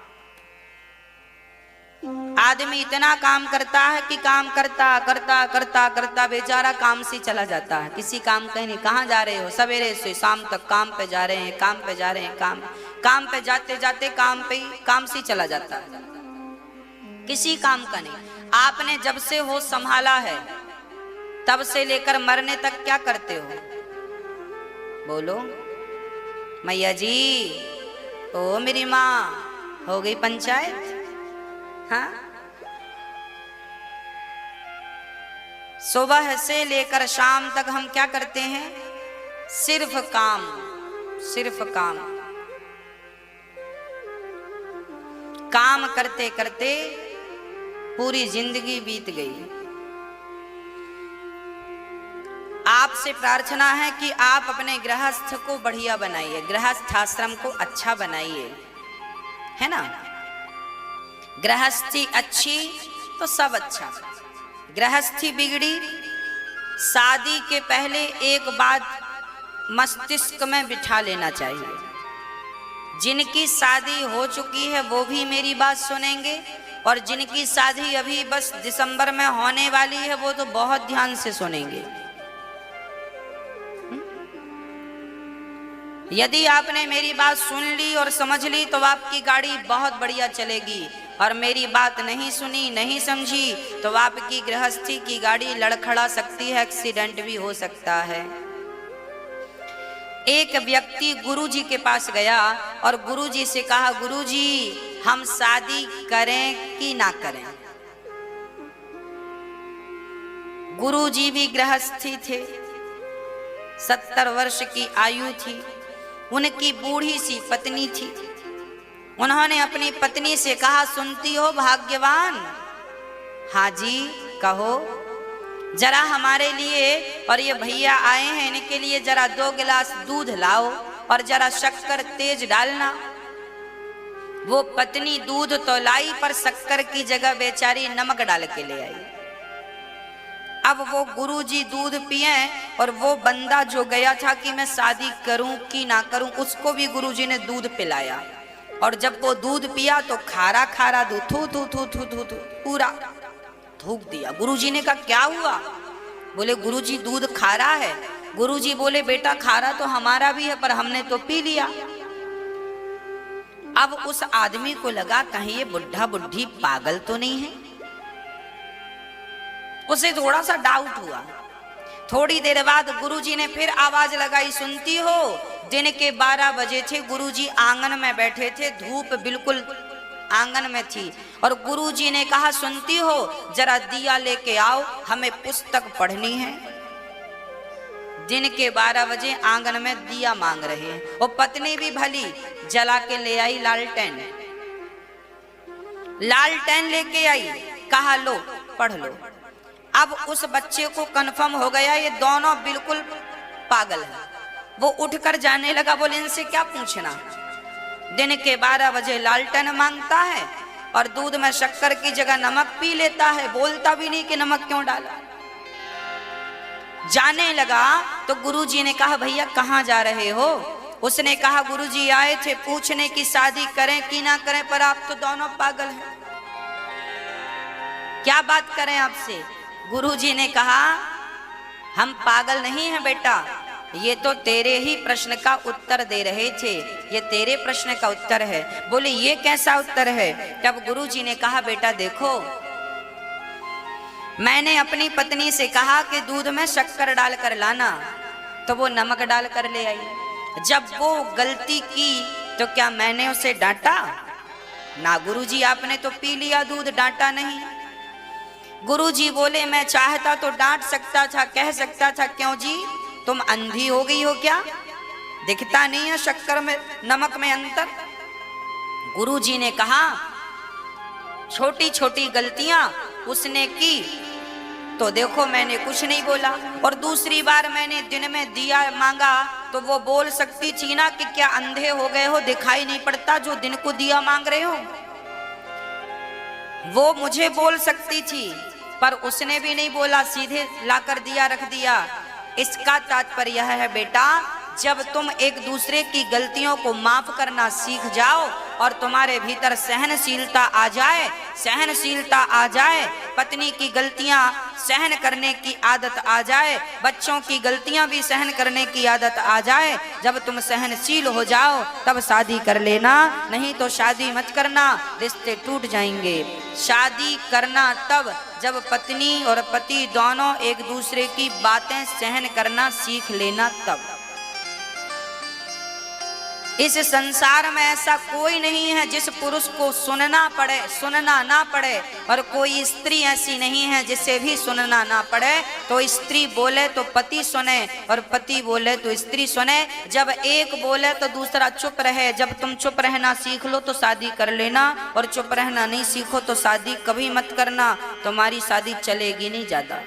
[SPEAKER 1] आदमी इतना काम करता है कि काम करता करता करता करता बेचारा काम से चला जाता है, किसी काम का नहीं। कहाँ जा रहे हो? सवेरे से शाम तक काम पे जा रहे हैं, काम पे जा रहे हैं, काम पे जाते जाते काम से चला जाता है, किसी काम का नहीं। आपने जब से होश संभाला है तब से लेकर मरने तक क्या करते हो? बोलो मैया जी, ओ मेरी माँ, हो गई पंचायत? हाँ, सुबह से लेकर शाम तक हम क्या करते हैं? सिर्फ काम, सिर्फ काम। काम करते करते पूरी जिंदगी बीत गई। आपसे प्रार्थना है कि आप अपने गृहस्थ को बढ़िया बनाइए, गृहस्थ आश्रम को अच्छा बनाइए, है ना। गृहस्थी अच्छी तो सब अच्छा। गृहस्थी बिगड़ी, शादी के पहले एक बात मस्तिष्क में बिठा लेना चाहिए, जिनकी शादी हो चुकी है वो भी मेरी बात सुनेंगे, और जिनकी शादी अभी बस दिसंबर में होने वाली है वो तो बहुत ध्यान से सुनेंगे। यदि आपने मेरी बात सुन ली और समझ ली तो आपकी गाड़ी बहुत बढ़िया चलेगी, और मेरी बात नहीं सुनी, नहीं समझी तो आपकी गृहस्थी की गाड़ी लड़खड़ा सकती है, एक्सीडेंट भी हो सकता है। एक व्यक्ति गुरुजी के पास गया और गुरुजी से कहा, गुरुजी हम शादी करें कि ना करें? गुरुजी भी गृहस्थी थे, 70 वर्ष की आयु थी, उनकी बूढ़ी सी पत्नी थी। उन्होंने अपनी पत्नी से कहा, सुनती हो भाग्यवान? हाँ जी कहो। जरा हमारे लिए और ये भैया आए हैं इनके लिए जरा 2 गिलास दूध लाओ और जरा शक्कर तेज डालना। वो पत्नी दूध तो लाई पर शक्कर की जगह बेचारी नमक डाल के ले आई। अब वो गुरुजी दूध पिए और वो बंदा जो गया था कि मैं शादी करूं कि ना करूं, उसको भी गुरुजी ने दूध पिलाया। और जब वो दूध पिया तो खारा खारा दूध, थू थू थू थू थू थू पूरा थूक दिया। गुरुजी ने कहा क्या हुआ? बोले गुरुजी दूध खारा है। गुरुजी बोले बेटा खारा तो हमारा भी है पर हमने तो पी लिया। अब उस आदमी को लगा कहीं ये बुढ़ा बुढ़ी पागल तो नहीं है, उसे थोड़ा सा डाउट हुआ। थोड़ी देर बाद गुरुजी ने फिर आवाज लगाई, सुनती हो? दिन के 12 बजे थे, गुरुजी आंगन में बैठे थे, धूप बिल्कुल आंगन में थी, और गुरुजी ने कहा सुनती हो जरा दिया लेके आओ, हमें पुस्तक पढ़नी है। दिन के 12 बजे आंगन में दिया मांग रहे हैं। और पत्नी भी भली जला के ले आई लालटेन, लालटेन लेके आई, कहा लो पढ़ लो। अब उस बच्चे को कन्फर्म हो गया ये दोनों बिल्कुल पागल है। वो उठकर जाने लगा, बोले इनसे क्या पूछना। दिन के 12 बजे लालटेन मांगता है और दूध में शक्कर की जगह नमक पी लेता है, बोलता भी नहीं कि नमक क्यों डाला। जाने लगा तो गुरुजी ने कहा भैया कहाँ जा रहे हो? उसने कहा गुरुजी आए थे पूछने की शादी करें कि ना करें, पर आप तो दोनों पागल हैं, क्या बात करें आपसे। गुरुजी ने कहा हम पागल नहीं हैं बेटा, ये तो तेरे ही प्रश्न का उत्तर दे रहे थे, ये तेरे प्रश्न का उत्तर है। बोले ये कैसा उत्तर है? तब गुरुजी ने कहा बेटा देखो, मैंने अपनी पत्नी से कहा कि दूध में शक्कर डालकर लाना, तो वो नमक डालकर ले आई। जब वो गलती की तो क्या मैंने उसे डांटा? ना गुरुजी, आपने तो पी लिया दूध, डांटा नहीं। गुरुजी बोले मैं चाहता तो डांट सकता था, कह सकता था, क्यों जी तुम अंधी हो गई हो क्या? दिखता नहीं है शक्कर में नमक में अंतर? गुरुजी ने कहा छोटी छोटी गलतियां उसने की तो देखो मैंने कुछ नहीं बोला, और दूसरी बार मैंने दिन में दिया मांगा तो वो बोल सकती थी ना कि क्या अंधे हो गए हो, दिखाई नहीं पड़ता जो दिन को दिया मांग रहे हो? वो मुझे बोल सकती थी, पर उसने भी नहीं बोला, सीधे लाकर दिया रख दिया। इसका तात्पर्य यह है बेटा, जब तुम एक दूसरे की गलतियों को माफ करना सीख जाओ और तुम्हारे भीतर सहनशीलता आ जाए, सहनशीलता आ जाए, पत्नी की गलतियां सहन करने की आदत आ जाए, बच्चों की गलतियां भी सहन करने की आदत आ जाए, जब तुम सहनशील हो जाओ तब शादी कर लेना, नहीं तो शादी मत करना, रिश्ते टूट जाएंगे। शादी करना तब जब पत्नी और पति दोनों एक दूसरे की बातें सहन करना सीख लेना तब। इस संसार में ऐसा कोई नहीं है जिस पुरुष को सुनना ना पड़े, और कोई स्त्री ऐसी नहीं है जिसे भी सुनना ना पड़े। तो स्त्री बोले तो पति सुने और पति बोले तो स्त्री सुने। जब एक बोले तो दूसरा चुप रहे। जब तुम चुप रहना सीख लो तो शादी कर लेना, और चुप रहना नहीं सीखो तो शादी कभी मत करना, तुम्हारी शादी चलेगी नहीं ज्यादा।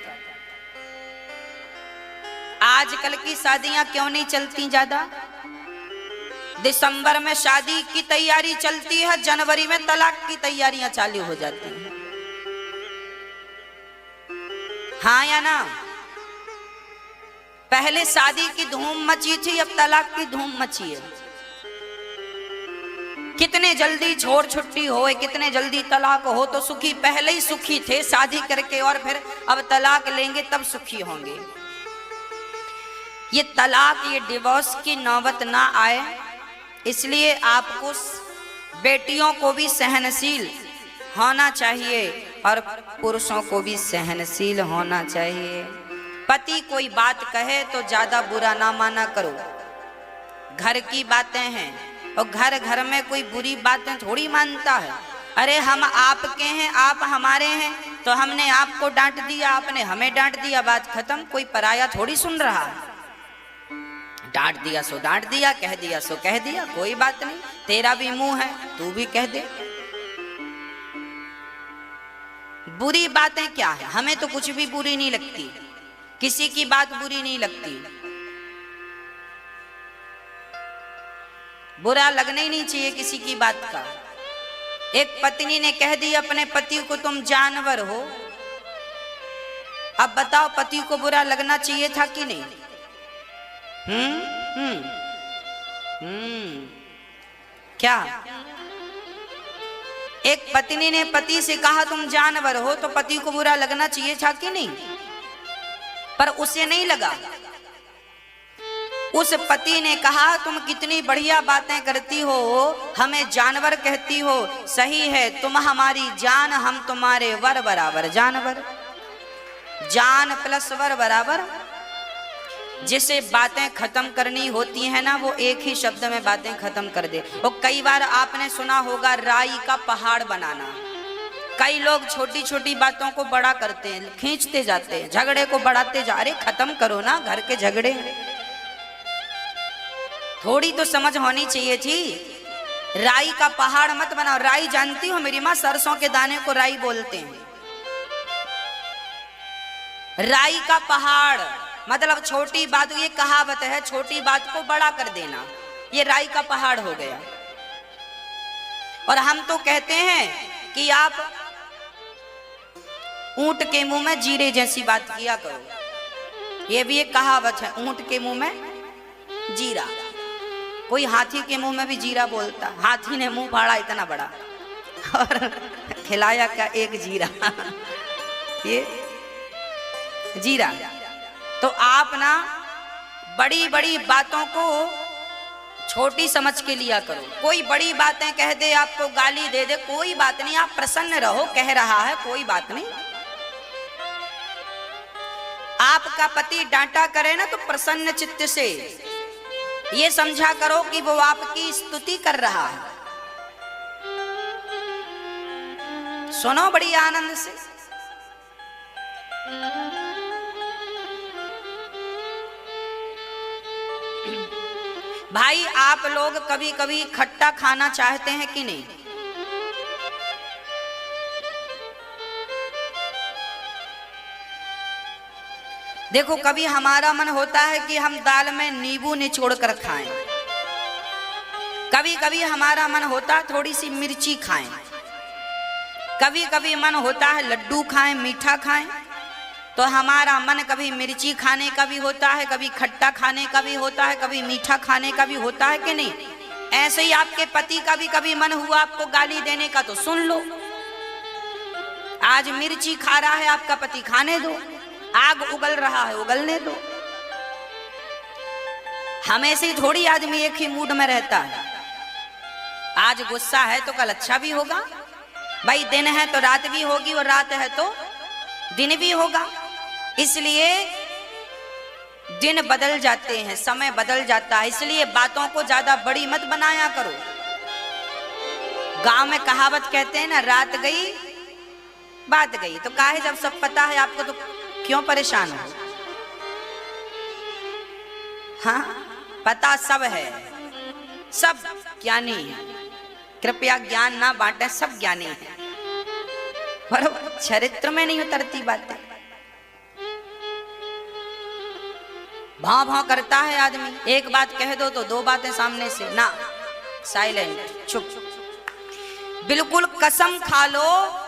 [SPEAKER 1] आजकल की शादियां क्यों नहीं चलती ज्यादा? दिसंबर में शादी की तैयारी चलती है, जनवरी में तलाक की तैयारियां चालू हो जाती हैं। हाँ या ना? पहले शादी की धूम मची थी, अब तलाक की धूम मची है। कितने जल्दी छोड़ छुट्टी हो, कितने जल्दी तलाक हो तो सुखी। पहले ही सुखी थे शादी करके, और फिर अब तलाक लेंगे तब सुखी होंगे। ये तलाक, ये डिवोर्स की नौबत ना आए, इसलिए आपको बेटियों को भी सहनशील होना चाहिए और पुरुषों को भी सहनशील होना चाहिए। पति कोई बात कहे तो ज्यादा बुरा ना माना करो। घर की बातें हैं और घर घर में कोई बुरी बातें थोड़ी मानता है। अरे हम आपके हैं, आप हमारे हैं, तो हमने आपको डांट दिया, आपने हमें डांट दिया, बात खत्म। कोई पराया थोड़ी सुन रहा है। डांट दिया सो डांट दिया, कह दिया सो कह दिया, कोई बात नहीं। तेरा भी मुंह है, तू भी कह दे। बुरी बातें क्या है? हमें तो कुछ भी बुरी नहीं लगती, किसी की बात बुरी नहीं लगती। बुरा लगना ही नहीं चाहिए किसी की बात का। एक पत्नी ने कह दी अपने पति को तुम जानवर हो। अब बताओ पति को बुरा लगना चाहिए था कि नहीं? क्या एक पत्नी ने पति से कहा तुम जानवर हो, तो पति को बुरा लगना चाहिए था कि नहीं? पर उसे नहीं लगा। उस पति ने कहा तुम कितनी बढ़िया बातें करती हो, हमें जानवर कहती हो। सही है, तुम हमारी जान, हम तुम्हारे वर बराबर जानवर। जान प्लस वर बराबर। जिसे बातें खत्म करनी होती है ना, वो एक ही शब्द में बातें खत्म कर दे। और कई बार आपने सुना होगा राई का पहाड़ बनाना। कई लोग छोटी छोटी बातों को बड़ा करते हैं, खींचते जाते हैं, झगड़े को बढ़ाते जा रहे। खत्म करो ना घर के झगड़े। थोड़ी तो समझ होनी चाहिए थी। राई का पहाड़ मत बनाओ। राई जानती हो मेरी माँ, सरसों के दाने को राई बोलते हैं। राई का पहाड़ मतलब छोटी बात, ये कहावत है छोटी बात को बड़ा कर देना, ये राई का पहाड़ हो गया। और हम तो कहते हैं कि आप ऊंट के मुंह में जीरे जैसी बात किया करो। ये भी एक कहावत है, ऊंट के मुंह में जीरा। कोई हाथी के मुंह में भी जीरा बोलता। हाथी ने मुंह फाड़ा इतना बड़ा और खिलाया क्या? एक जीरा। ये जीरा। तो आप ना बड़ी बड़ी बातों को छोटी समझ के लिया करो। कोई बड़ी बातें कह दे, आपको गाली दे दे, कोई बात नहीं, आप प्रसन्न रहो। कह रहा है कोई बात नहीं। आपका पति डांटा करे ना तो प्रसन्न चित्त से ये समझा करो कि वो आपकी स्तुति कर रहा है। सुनो बड़ी आनंद से। भाई आप लोग कभी कभी खट्टा खाना चाहते हैं कि नहीं? देखो कभी हमारा मन होता है कि हम दाल में नींबू निचोड़ कर खाएं, कभी कभी हमारा मन होता है थोड़ी सी मिर्ची खाएं, कभी कभी मन होता है लड्डू खाएं, मीठा खाएं। तो हमारा मन कभी मिर्ची खाने का भी होता है, कभी खट्टा खाने का भी होता है, कभी मीठा खाने का भी होता है कि नहीं? ऐसे ही आपके पति का भी कभी मन हुआ आपको गाली देने का तो सुन लो। आज मिर्ची खा रहा है आपका पति, खाने दो। आग उगल रहा है, उगलने दो। हमेशा ही थोड़ी आदमी एक ही मूड में रहता है। आज गुस्सा है तो कल अच्छा भी होगा। भाई दिन है तो रात भी होगी और रात है तो दिन भी होगा। इसलिए दिन बदल जाते हैं, समय बदल जाता है। इसलिए बातों को ज्यादा बड़ी मत बनाया करो। गांव में कहावत कहते हैं ना, रात गई बात गई। तो काहे जब सब पता है आपको तो क्यों परेशान हो? हाँ, पता सब है, सब ज्ञानी है। कृपया ज्ञान ना बांटे, सब ज्ञानी है, पर चरित्र में नहीं उतरती बातें। भाव भाव करता है आदमी। एक बात कह दो तो दो बातें सामने से ना, साइलेंट, चुप। बिल्कुल कसम खा लो,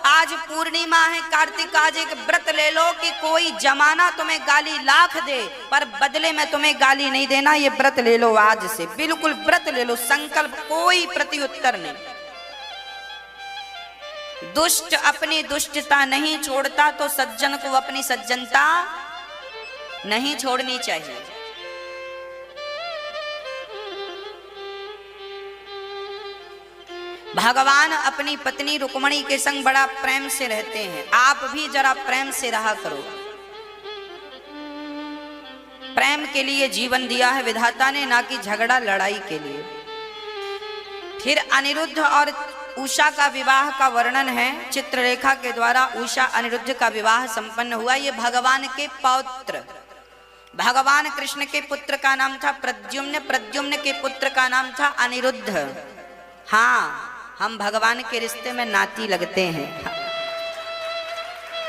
[SPEAKER 1] आज पूर्णिमा है, कार्तिक, आज एक व्रत ले लो कि कोई जमाना तुम्हें गाली लाख दे पर बदले में तुम्हें गाली नहीं देना। ये व्रत ले लो आज से, बिल्कुल व्रत ले लो, संकल्प, कोई प्रत्युत्तर नहीं। दुष्ट अपनी दुष्टता नहीं छोड़ता तो सज्जन को अपनी सज्जनता नहीं छोड़नी चाहिए। भगवान अपनी पत्नी रुक्मणी के संग बड़ा प्रेम से रहते हैं। आप भी जरा प्रेम से रहा करो। प्रेम के लिए जीवन दिया है विधाता ने, ना कि झगड़ा लड़ाई के लिए। फिर अनिरुद्ध और उषा का विवाह का वर्णन है। चित्रलेखा के द्वारा उषा अनिरुद्ध का विवाह संपन्न हुआ। ये भगवान के पौत्र, भगवान कृष्ण के पुत्र का नाम था प्रद्युम्न, प्रद्युम्न के पुत्र का नाम था अनिरुद्ध। हाँ, हम भगवान के रिश्ते में नाती लगते हैं।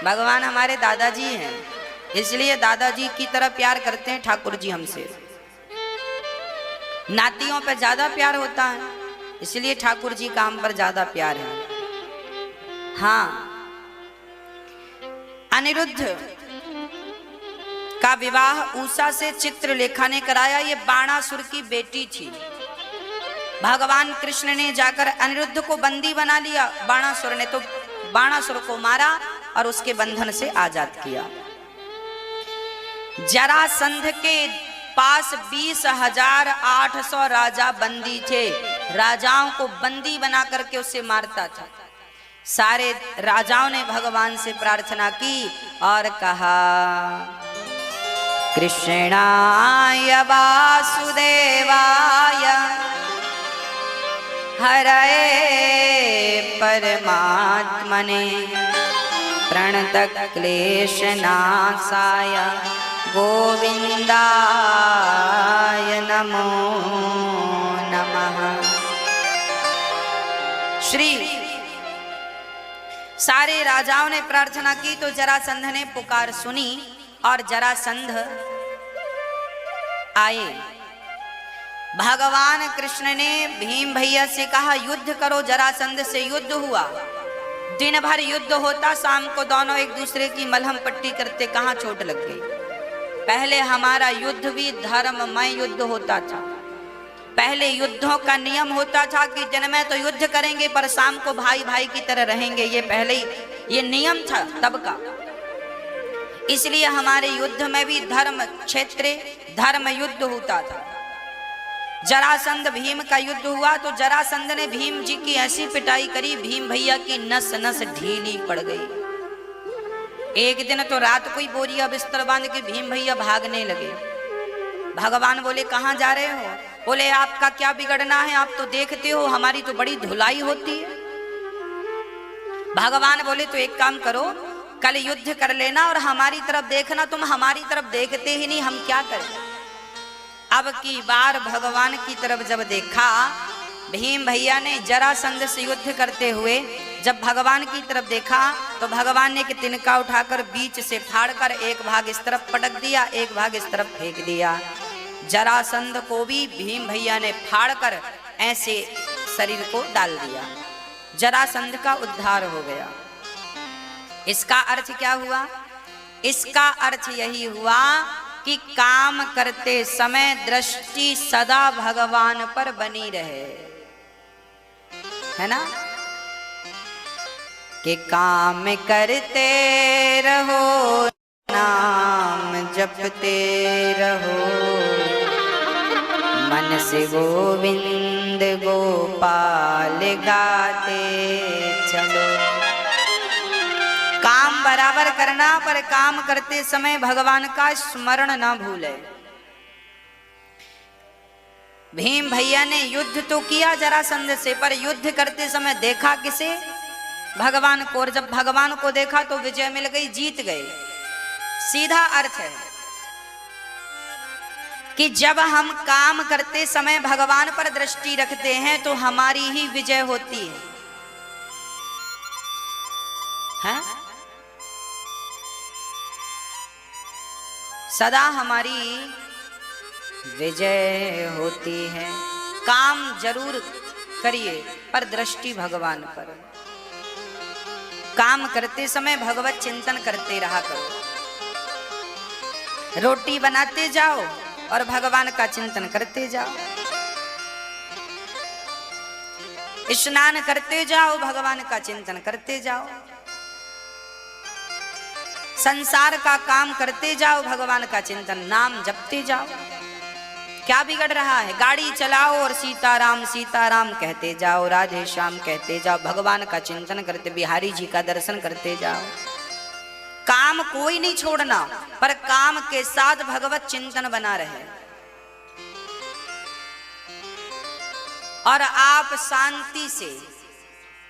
[SPEAKER 1] भगवान हमारे दादाजी हैं, इसलिए दादाजी की तरह प्यार करते हैं ठाकुर जी हमसे। नातियों पर ज्यादा प्यार होता है, इसलिए ठाकुर जी का हम पर ज्यादा प्यार है। हाँ, अनिरुद्ध का विवाह उषा से चित्रलेखा ने कराया। ये बाणासुर की बेटी थी। भगवान कृष्ण ने जाकर अनिरुद्ध को बंदी बना लिया। बाणासुर ने तो बाणासुर को मारा और उसके बंधन से आजाद किया। जरासंध के पास 20,800 राजा बंदी थे। राजाओं को बंदी बना करके उसे मारता था। सारे राजाओं ने भगवान से प्रार्थना की और कहा, कृष्णाय वासुदेवाय हरये परमात्मने प्रणतक्लेशनाशाय गोविंदाय नमो नमः। श्री सारे राजाओं ने प्रार्थना की तो जरासंध ने पुकार सुनी और जरासंध आए। भगवान कृष्ण ने भीम भैया से कहा, युद्ध करो। जरासंध से युद्ध हुआ। दिन भर युद्ध होता, शाम को दोनों एक दूसरे की मलहम पट्टी करते, कहां चोट लग गई। पहले हमारा युद्ध भी धर्ममय युद्ध होता था। पहले युद्धों का नियम होता था कि दिन में तो युद्ध करेंगे पर शाम को भाई भाई की तरह रहेंगे। ये पहले ही ये नियम था तब का। इसलिए हमारे युद्ध में भी धर्म क्षेत्र धर्म युद्ध होता था। जरासंध भीम का युद्ध हुआ तो जरासंध ने भीम जी की ऐसी पिटाई करी, भीम भैया की नस नस ढीली पड़ गई। एक दिन तो रात को ही बोरिया बिस्तर बांध के भीम भैया भागने लगे। भगवान बोले कहाँ जा रहे हो? बोले आपका क्या बिगड़ना है, आप तो देखते हो हमारी तो बड़ी धुलाई होती है। भगवान बोले तो एक काम करो, कल युद्ध कर लेना और हमारी तरफ देखना, तुम हमारी तरफ देखते ही नहीं, हम क्या करें। अब की बार भगवान की तरफ जब देखा, भीम भैया ने जरासंध से युद्ध करते हुए जब भगवान की तरफ देखा तो भगवान ने एक तिनका उठाकर बीच से फाड़कर एक भाग इस तरफ पटक दिया, एक भाग इस तरफ फेंक दिया। जरासंध को भी भीम भैया ने फाड़कर ऐसे शरीर को डाल दिया। जरासंध का उद्धार हो गया। इसका अर्थ क्या हुआ? इसका अर्थ यही हुआ कि काम करते समय दृष्टि सदा भगवान पर बनी रहे, है ना? कि काम करते रहो, नाम जपते रहो, मन से गोविंद गोपाल गाते चलो। काम बराबर करना, पर काम करते समय भगवान का स्मरण ना भूले। भीम भैया ने युद्ध तो किया जरासंध से, पर युद्ध करते समय देखा किसे? भगवान को। और जब भगवान को देखा तो विजय मिल गई, जीत गए। सीधा अर्थ है कि जब हम काम करते समय भगवान पर दृष्टि रखते हैं तो हमारी ही विजय होती है, हैं? सदा हमारी विजय होती है। काम जरूर करिए पर दृष्टि भगवान पर। काम करते समय भगवत चिंतन करते रहा करो। रोटी बनाते जाओ और भगवान का चिंतन करते जाओ। स्नान करते जाओ, भगवान का चिंतन करते जाओ। संसार का काम करते जाओ, भगवान का चिंतन, नाम जपते जाओ। क्या बिगड़ रहा है? गाड़ी चलाओ और सीताराम सीताराम कहते जाओ, राधे श्याम कहते जाओ, भगवान का चिंतन करते, बिहारी जी का दर्शन करते जाओ। काम कोई नहीं छोड़ना, पर काम के साथ भगवत चिंतन बना रहे। और आप शांति से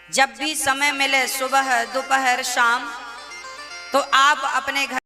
[SPEAKER 1] जब भी समय मिले, सुबह दोपहर शाम, तो आप अपने घर